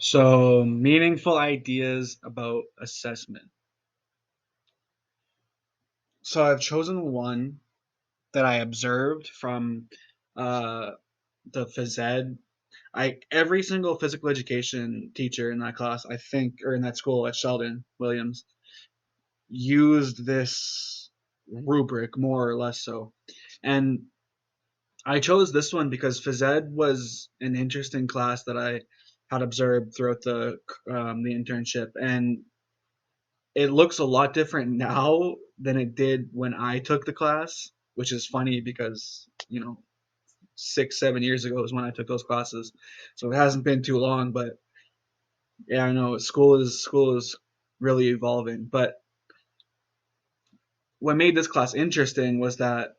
So, meaningful ideas about assessment. So, I've chosen one that I observed from uh, the phys ed. Every single physical education teacher in that class, I think, or in that school at Sheldon Williams, used this rubric more or less so. And I chose this one because phys ed was an interesting class that I had observed throughout the internship, and it looks a lot different now than it did when I took the class, which is funny because, 6, 7 years ago is when I took those classes. So it hasn't been too long, but yeah, I know school is really evolving. But what made this class interesting was that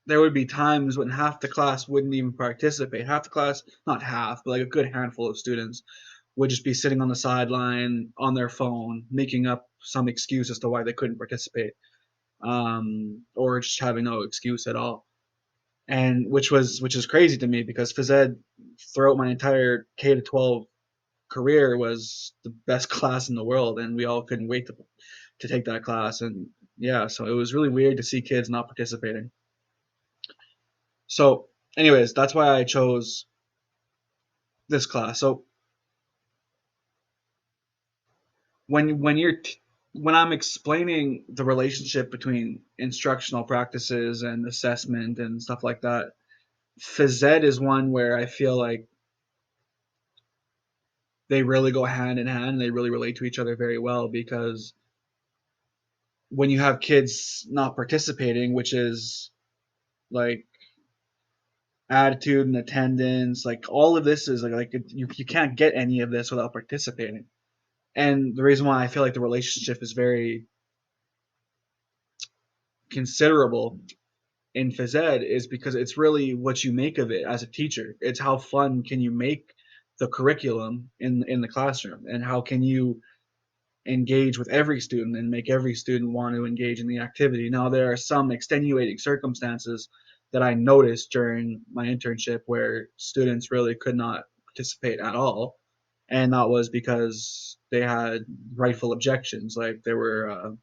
there would be times when half the class wouldn't even participate. Half the class, not half, but like a good handful of students would just be sitting on the sideline on their phone, making up some excuse as to why they couldn't participate. Or just having no excuse at all. And which is crazy to me because phys ed throughout my entire K to 12 career was the best class in the world, and we all couldn't wait to take that class. And yeah, so it was really weird to see kids not participating. So, anyways, that's why I chose this class. So when you're when I'm explaining the relationship between instructional practices and assessment and stuff like that, phys ed is one where I feel like they really go hand in hand and they really relate to each other very well because when you have kids not participating, which is like attitude and attendance, like all of this is you can't get any of this without participating. And the reason why I feel like the relationship is very considerable in phys ed is because it's really what you make of it as a teacher. It's how fun can you make the curriculum in the classroom, and how can you engage with every student and make every student want to engage in the activity. Now, there are some extenuating circumstances that I noticed during my internship where students really could not participate at all, and that was because they had rightful objections. Like there were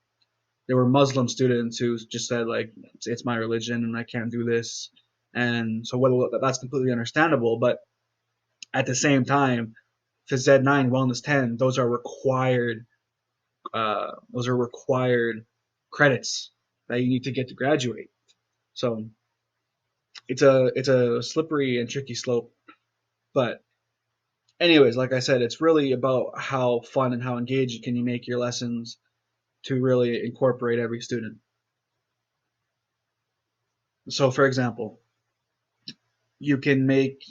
Muslim students who just said like it's my religion and I can't do this, and so that's completely understandable. But at the same time, Phys Ed 9, Wellness 10, those are required credits that you need to get to graduate. So it's a slippery and tricky slope. But anyways, like I said, it's really about how fun and how engaged can you make your lessons to really incorporate every student. So for example, you can make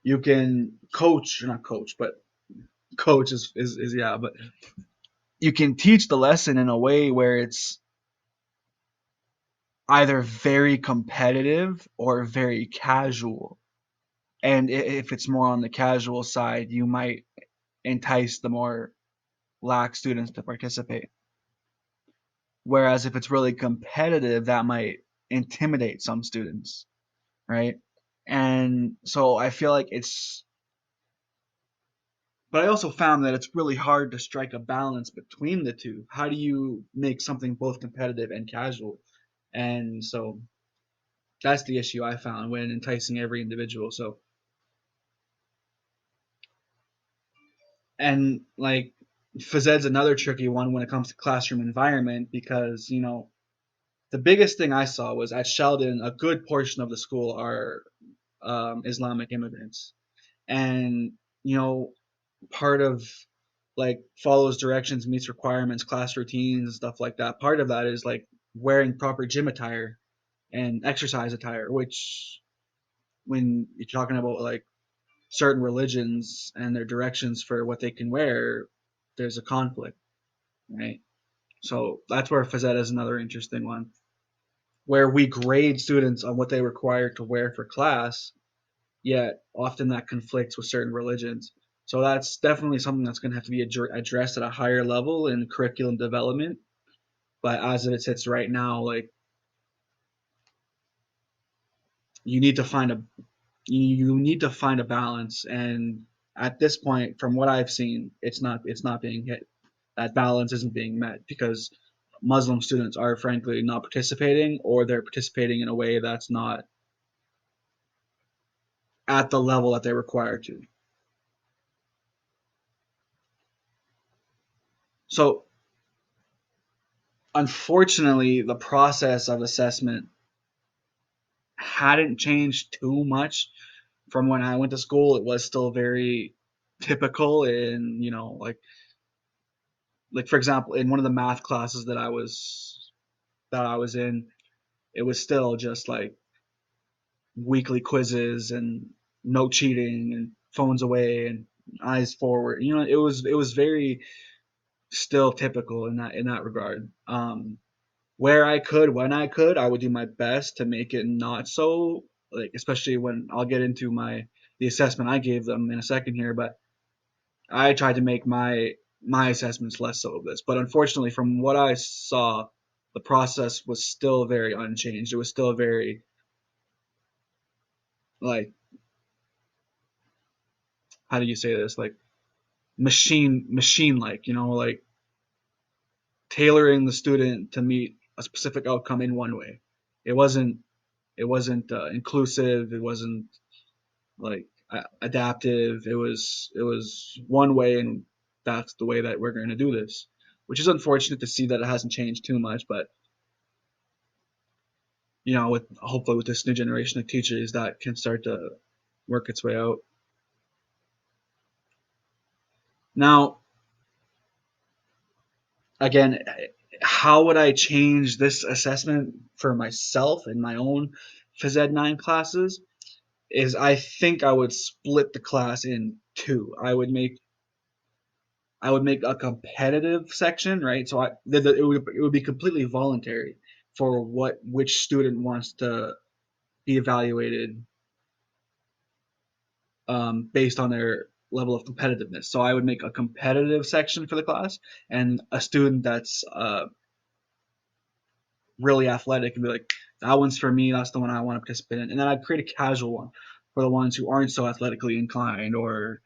you can coach, or not coach, but coach is yeah, but you can teach the lesson in a way where it's either very competitive or very casual. And if it's more on the casual side, you might entice the more lax students to participate. Whereas if it's really competitive, that might intimidate some students, right? And so I feel like but I also found that it's really hard to strike a balance between the two. How do you make something both competitive and casual? And so that's the issue I found when enticing every individual. So, and like phys ed's another tricky one when it comes to classroom environment because, the biggest thing I saw was at Sheldon, a good portion of the school are Islamic immigrants. And, you know, part of like follows directions, meets requirements, class routines, and stuff like that. Part of that is like wearing proper gym attire and exercise attire, which when you're talking about like certain religions and their directions for what they can wear, there's a conflict, right? So that's where phys ed is another interesting one, where we grade students on what they require to wear for class, yet often that conflicts with certain religions. So that's definitely something that's going to have to be addressed at a higher level in curriculum development. But as it sits right now, like you need to find a you need to find a balance, and at this point, from what I've seen, it's not being hit. That balance isn't being met because Muslim students are frankly not participating, or they're participating in a way that's not at the level that they're required to. So unfortunately, the process of assessment hadn't changed too much from when I went to school. It was still very typical in, like for example, in one of the math classes that I was in, it was still just like weekly quizzes and no cheating and phones away and eyes forward. It was very still typical in that regard. Where I could, when I could, I would do my best to make it not so, like, especially when I'll get into the assessment I gave them in a second here, but I tried to make my assessments less so of this. But unfortunately, from what I saw, the process was still very unchanged. It was still very, like, how do you say this, like, machine like, like tailoring the student to meet a specific outcome in one way. It wasn't inclusive. It wasn't like adaptive. It was one way, and that's the way that we're going to do this, which is unfortunate to see that it hasn't changed too much. But with hopefully with this new generation of teachers, that can start to work its way out. Now, again, how would I change this assessment for myself in my own phys ed 9 classes? Is I think I would split the class in two. I would make a competitive section, right? So it would be completely voluntary for which student wants to be evaluated based on their level of competitiveness. So I would make a competitive section for the class, and a student that's really athletic and be like, that one's for me. That's the one I want to participate in. And then I'd create a casual one for the ones who aren't so athletically inclined, or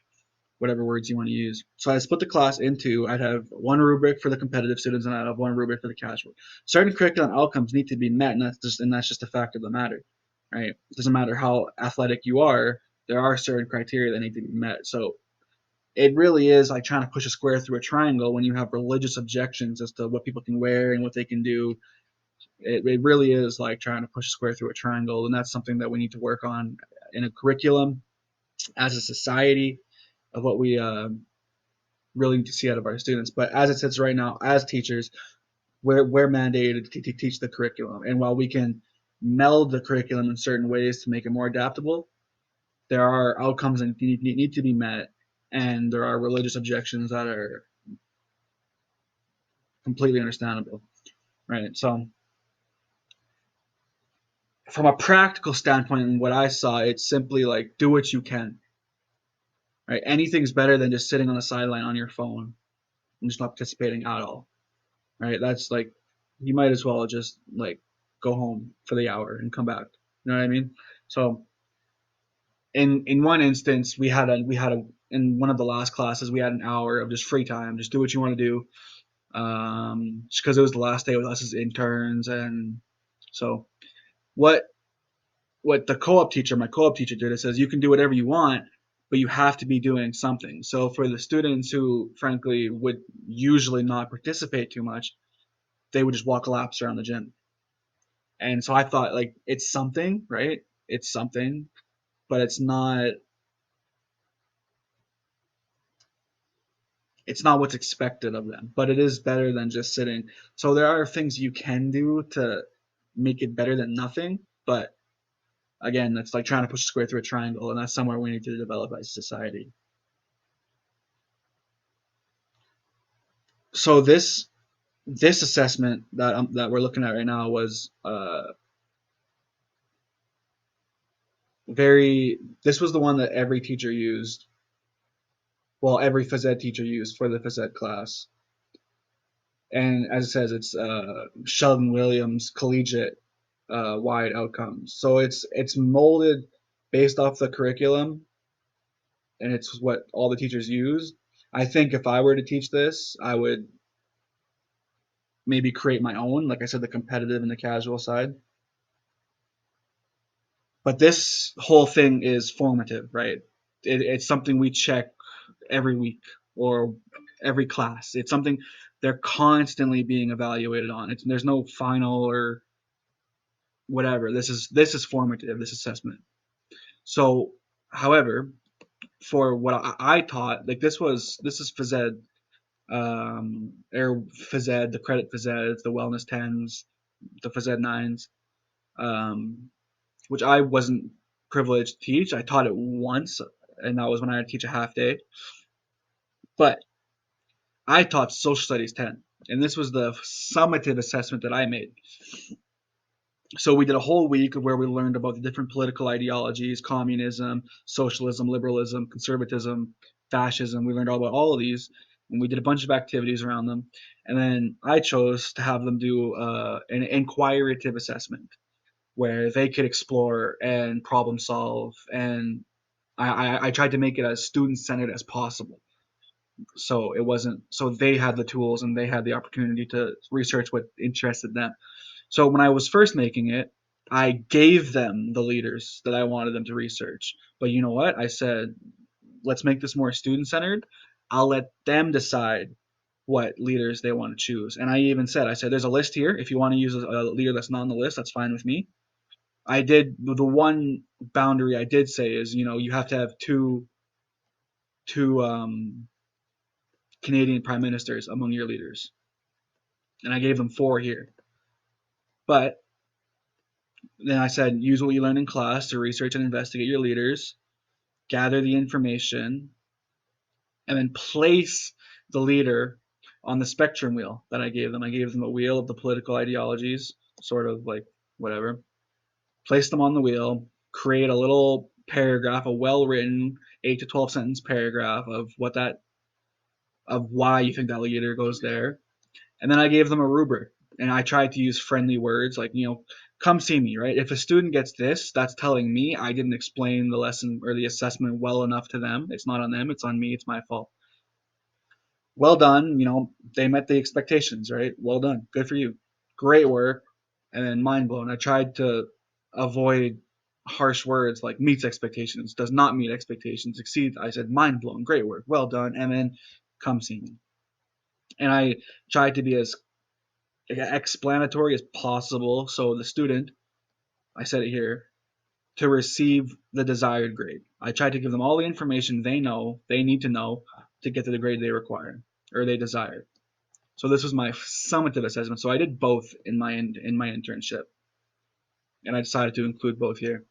whatever words you want to use. So I split the class into, I'd have one rubric for the competitive students, and I'd have one rubric for the casual. Certain curriculum outcomes need to be met, and that's just a fact of the matter, right? It doesn't matter how athletic you are, there are certain criteria that need to be met. So it really is like trying to push a square through a triangle when you have religious objections as to what people can wear and what they can do. It really is like trying to push a square through a triangle, and that's something that we need to work on in a curriculum as a society, of what we really need to see out of our students. But as it sits right now, as teachers, we're mandated to teach the curriculum. And while we can meld the curriculum in certain ways to make it more adaptable, there are outcomes that need to be met, and there are religious objections that are completely understandable, right? So, from a practical standpoint, and what I saw, it's simply like do what you can, right? Anything's better than just sitting on the sideline on your phone and just not participating at all, right? That's like, you might as well just like go home for the hour and come back. You know what I mean? So in one instance, we had a in one of the last classes, we had an hour of just free time. Just do what you want to do. Just because it was the last day with us as interns, and so what what my co-op teacher did, it says you can do whatever you want, but you have to be doing something. So for the students who frankly would usually not participate too much, they would just walk laps around the gym. And so I thought, like, it's something, right? It's something, but it's not what's expected of them. But it is better than just sitting. So there are things you can do to make it better than nothing. But again, it's like trying to push a square through a triangle, and that's somewhere we need to develop as a society. So this assessment that we're looking at right now was very. This was the one that every teacher used. Well, every phys ed teacher used for the phys ed class. And as it says, it's Sheldon Williams collegiate wide outcomes. So it's molded based off the curriculum, and it's what all the teachers use. I think if I were to teach this, I would maybe create my own, like I said, the competitive and the casual side. But this whole thing is formative, right? It's something we check every week or every class. It's something they're constantly being evaluated on. There's no final or whatever. This is formative. This assessment. So, however, for what I taught, like this is phys ed, or phys ed, the credit phys ed, the wellness tens, the phys ed nines, um, which I wasn't privileged to teach. I taught it once, and that was when I had to teach a half day. But I taught social studies 10, and this was the summative assessment that I made. So we did a whole week of where we learned about the different political ideologies: communism, socialism, liberalism, conservatism, fascism. We learned all about all of these, and we did a bunch of activities around them. And then I chose to have them do an inquirative assessment where they could explore and problem solve. And I tried to make it as student centered as possible. So it wasn't, so they had the tools and they had the opportunity to research what interested them. So when I was first making it, I gave them the leaders that I wanted them to research. But you know what? I said, let's make this more student centered. I'll let them decide what leaders they want to choose. And I even said, I said, there's a list here. If you want to use a leader that's not on the list, that's fine with me. I did the one boundary I did say is, you have to have two Canadian prime ministers among your leaders, and I gave them four here. But then I said, use what you learned in class to research and investigate your leaders, gather the information, and then place the leader on the spectrum wheel that I gave them. I gave them a wheel of the political ideologies, sort of like whatever. Place them on the wheel, create a little paragraph, a well-written 8 to 12 sentence paragraph of why you think that leader goes there. And then I gave them a rubric, and I tried to use friendly words like, come see me, right? If a student gets this, that's telling me I didn't explain the lesson or the assessment well enough to them. It's not on them, it's on me, it's my fault. Well done, they met the expectations, right? Well done, good for you. Great work, and then mind blown. I tried to avoid harsh words like meets expectations, does not meet expectations, exceeds. I said mind blown, great work, well done, and then come see me. And I tried to be as explanatory as possible so the student, I said it here, to receive the desired grade. I tried to give them all the information they need to know to get to the grade they require or they desire. So this was my summative assessment. So I did both in my internship, and I decided to include both here.